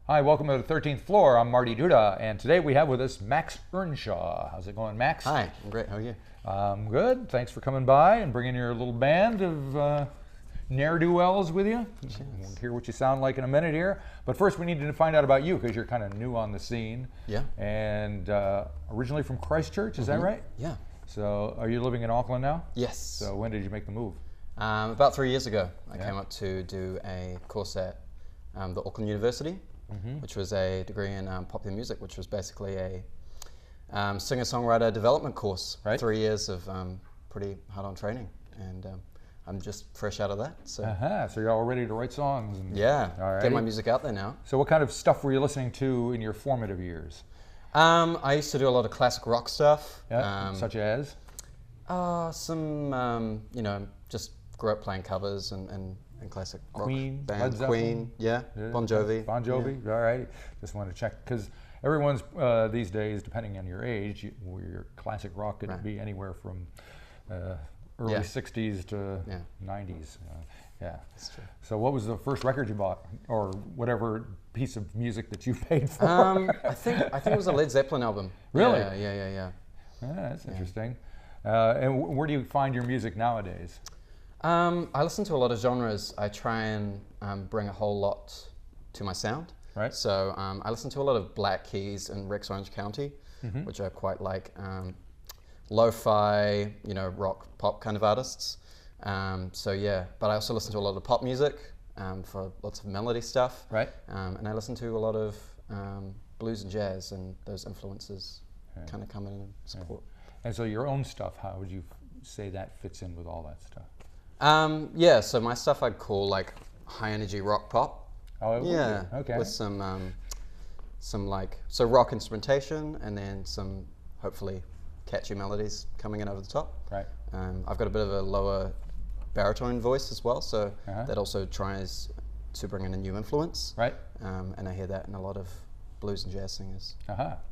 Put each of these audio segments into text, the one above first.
Hi, welcome to the 13th floor. I'm Marty Duda, and today we have with us Max Earnshaw. How's it going, Max? Hi, I'm great. How are you? Good. Thanks for coming by and bringing your little band of ne'er-do-wells with you. We'll hear what you sound like in a minute here. But first, we need to find out about you because you're kind of new on the scene. Yeah. And originally from Christchurch, is that right? Yeah. So, are you living in Auckland now? Yes. So, when did you make the move? About 3 years ago, I came up to do a course at the Auckland University, which was a degree in popular music, which was basically a singer-songwriter development course. Right. 3 years of pretty hard-on training, and I'm just fresh out of that. So So you're all ready to write songs. And, yeah, get my music out there now. So what kind of stuff were you listening to in your formative years? I used to do a lot of classic rock stuff. Such as? Some, just grew up playing covers and classic rock Queen, bands. Led Zeppelin? Queen, yeah. Bon Jovi. Bon Jovi, all right. Just want to check, because everyone's, these days, depending on your age, your classic rock could be anywhere from early 60s to 90s. Yeah. That's true. So what was the first record you bought, or whatever piece of music that you paid for? I think it was a Led Zeppelin album. Really? Yeah. That's interesting. And where do you find your music nowadays? I listen to a lot of genres. I try and bring a whole lot to my sound. Right. So I listen to a lot of Black Keys and Rex Orange County, which are quite like lo-fi, rock, pop kind of artists. But I also listen to a lot of pop music for lots of melody stuff. Right. And I listen to a lot of blues and jazz, and those influences kind of come in and support. And so your own stuff, how would you say that fits in with all that stuff? So my stuff I'd call like high energy rock pop. Oh, yeah. Okay. With some rock instrumentation, and then some hopefully catchy melodies coming in over the top. Right. I've got a bit of a lower baritone voice as well, so that also tries to bring in a new influence. Right. And I hear that in a lot of blues and jazz singers.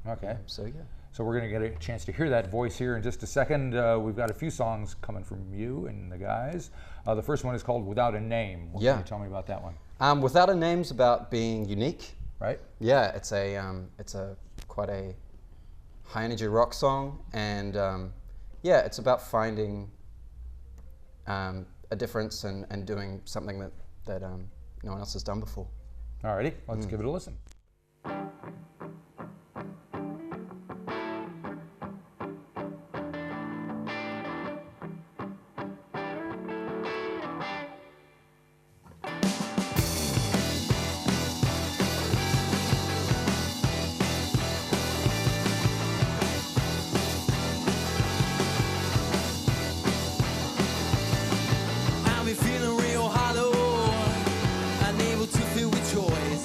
Okay. So yeah. So we're going to get a chance to hear that voice here in just a second. We've got a few songs coming from you and the guys. The first one is called Without a Name. What can you tell me about that one? Without a Name's about being unique. Right. Yeah, it's a quite a high energy rock song, and it's about finding a difference and doing something that no one else has done before. Alrighty, let's give it a listen. Feeling real hollow, unable to feel with choice.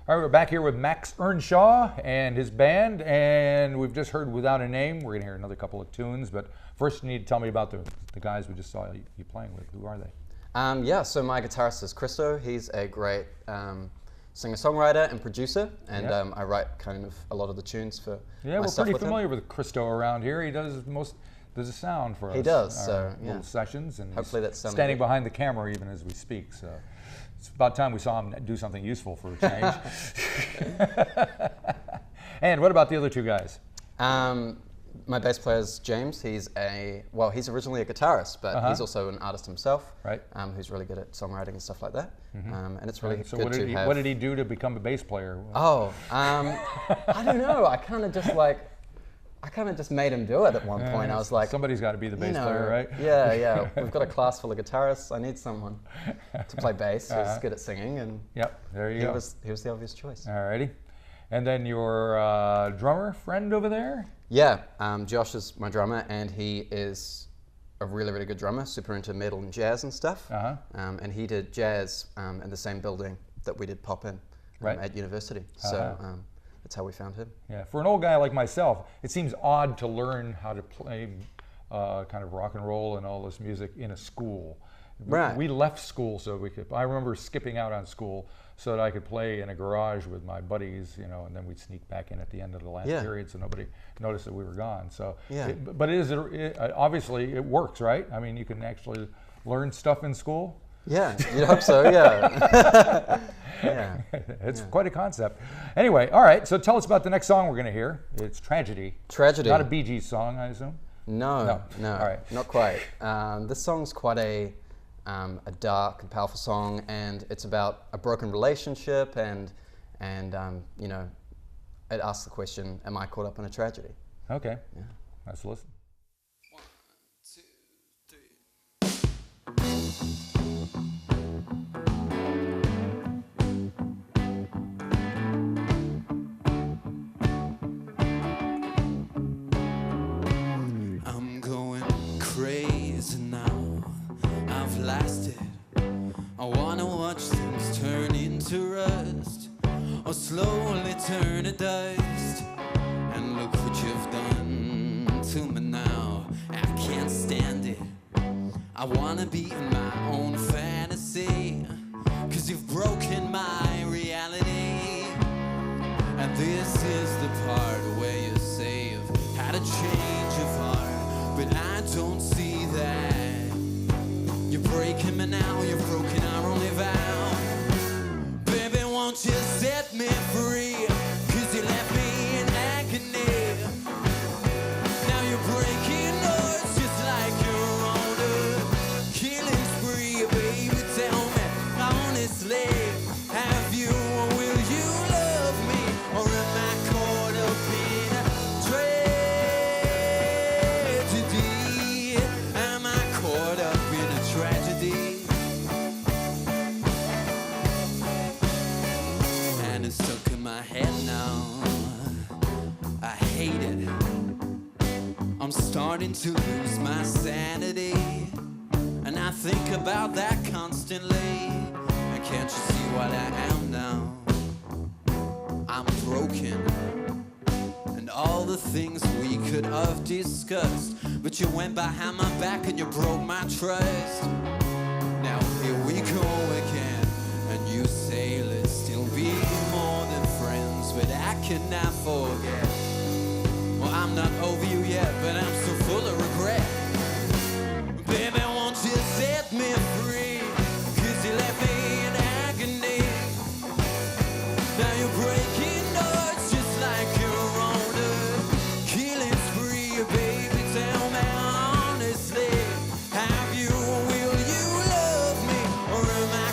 All right, we're back here with Max Earnshaw and his band, and we've just heard Without a Name. We're going to hear another couple of tunes, but first you need to tell me about the guys we just saw you playing with. Who are they? Yeah, so my guitarist is Christo. He's a great singer-songwriter and producer, and I write kind of a lot of the tunes for Yeah, my we're stuff pretty with familiar him. with Christo around here. He does the sound for us. He does, so little sessions, and hopefully he's that's something standing good. behind the camera even as we speak. So it's about time we saw him do something useful for a change. And what about the other two guys? My bass player is James. He's originally a guitarist, but he's also an artist himself. Right. Who's really good at songwriting and stuff like that. And it's really So good to have. what did he do to become a bass player? Oh, I don't know. I kind of just made him do it at one point. I was like, somebody's got to be the bass player, right? Yeah. We've got a class full of guitarists. I need someone to play bass who's good at singing, and there you go. He was the obvious choice. Alrighty. And then your drummer friend over there? Yeah, Josh is my drummer, and he is a really, really good drummer, super into metal and jazz and stuff. And he did jazz in the same building that we did pop in at university. So that's how we found him. Yeah, for an old guy like myself, it seems odd to learn how to play kind of rock and roll and all this music in a school. Right. We left school so we could. I remember skipping out on school so that I could play in a garage with my buddies, and then we'd sneak back in at the end of the last period so nobody noticed that we were gone. So, but obviously it works, right? I mean, you can actually learn stuff in school. Yeah, you'd hope so. Yeah. Yeah. It's quite a concept. Anyway, all right. So tell us about the next song we're going to hear. It's Tragedy. Tragedy. Not a Bee Gees song, I assume. No. All right. Not quite. This song's quite a dark and powerful song, and it's about a broken relationship, and it asks the question, am I caught up in a tragedy? Okay. Yeah. Let's listen. 1, 2, 3. I'm going crazy now. I've lasted. I wanna watch things turn into rust, or slowly turn to dust. And look what you've done to me now. I can't stand it. I wanna be in my own fantasy, 'cause you've broken my reality. And this is the part where you say you've had a change of heart, but I don't see that. You're breaking me now, you've broken our only vow. Baby, won't you set me free? 'Cause you left me in agony. Now you're breaking us just like you're on a killing spree. Baby, tell me honestly, have you or will you love me? Or am I caught up in a tragedy? Am I caught up in a tragedy? And it's stuck in my head now. I hate it. I'm starting to lose my sanity, and I think about that constantly. And can't you see what I am now? I'm broken, and all the things we could have discussed, but you went behind my back and you broke my trust. Now here we go again, and you say let's still be more than friends, but I cannot forget. Well, I'm not over you yet, but I'm so full of regret. Baby, won't you set me free? 'Cause you left me in agony. Now you're breaking hearts just like you're on a killing spree. Baby, tell me honestly, have you or will you love me? Or am I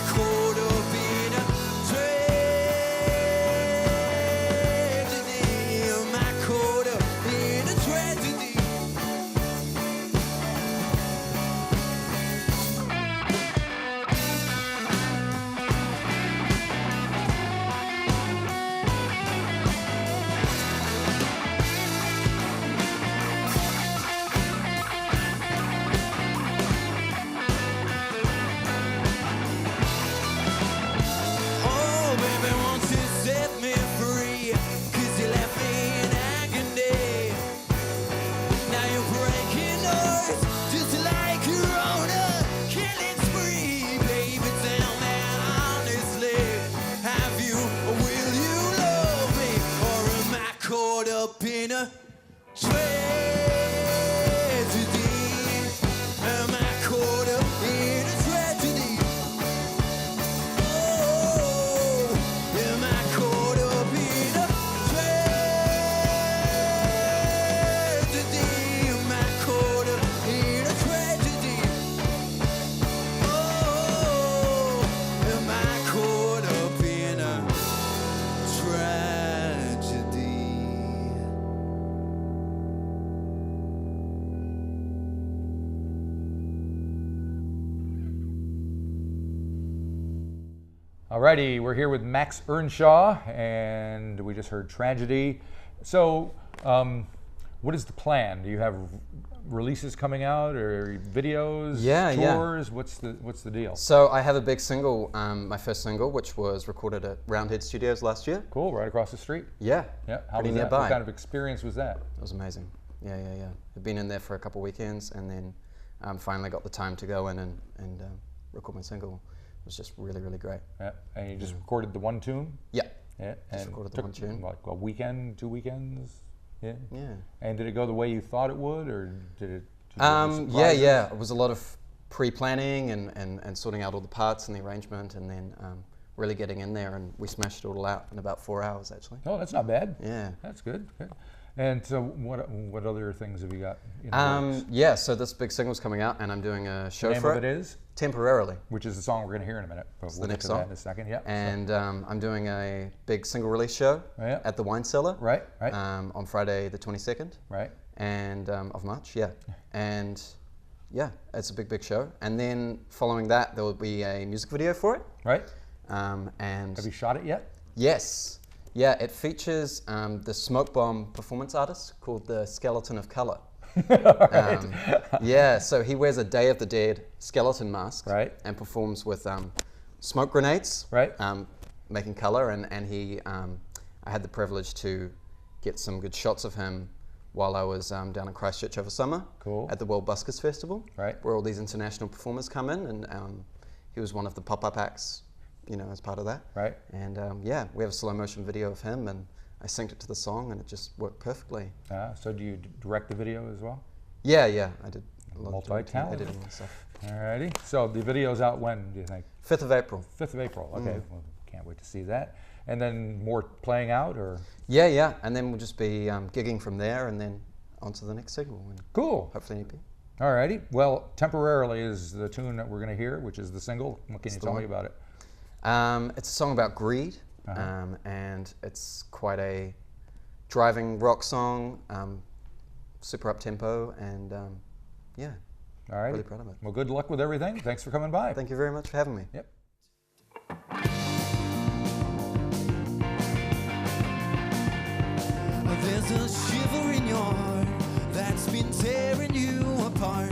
Alrighty, we're here with Max Earnshaw, and we just heard Tragedy. So, what is the plan? Do you have releases coming out, or videos, tours? Yeah. What's the deal? So I have a big single, my first single, which was recorded at Roundhead Studios last year. Cool, right across the street. Yeah, How was that? What kind of experience was that? It was amazing. Yeah. I'd been in there for a couple weekends, and then finally got the time to go in and record my single. It was just really, really great. Yeah, and you just recorded the one tune? Yeah. Yeah, just recorded the one tune. Like a weekend, 2 weekends? Yeah. Yeah. And did it go the way you thought it would, or did it? Yeah. It was a lot of pre-planning and sorting out all the parts and the arrangement, and then really getting in there, and we smashed it all out in about 4 hours, actually. Oh, that's not bad. Yeah. That's good. And so, what other things have you got in the works? Yeah, so this big single's coming out, and I'm doing a show the name for of it is? Temporarily. Which is the song we're going to hear in a minute. But we'll the get next to song. that in a second, yeah. And I'm doing a big single release show at the Wine Cellar. Right. On Friday the 22nd. Right. And of March, yeah. And yeah, it's a big show. And then following that, there will be a music video for it. Right. And have you shot it yet? Yes. Yeah, it features the Smoke Bomb performance artist called the Skeleton of Color. Yeah, so he wears a Day of the Dead skeleton mask, and performs with smoke grenades, making color. And he, I had the privilege to get some good shots of him while I was down in Christchurch over summer at the World Buskers Festival, where all these international performers come in, and he was one of the pop-up acts, as part of that. Right. And yeah, we have a slow motion video of him, and I synced it to the song, and it just worked perfectly. So do you direct the video as well? Yeah, I did a lot multi-talent of editing and stuff. Alrighty. So the video's out when, do you think? 5th of April. 5th of April, okay. Well, can't wait to see that. And then more playing out, or? Yeah, and then we'll just be gigging from there, and then on to the next single. Cool. Hopefully an EP. Alrighty. Well, Temporarily is the tune that we're going to hear, which is the single. What can you tell me about it? It's a song about greed, and it's quite a driving rock song, super up-tempo, and yeah, all right. Really proud of it. Well, good luck with everything. Thanks for coming by. Thank you very much for having me. Yep. There's a shiver in your heart that's been tearing you apart.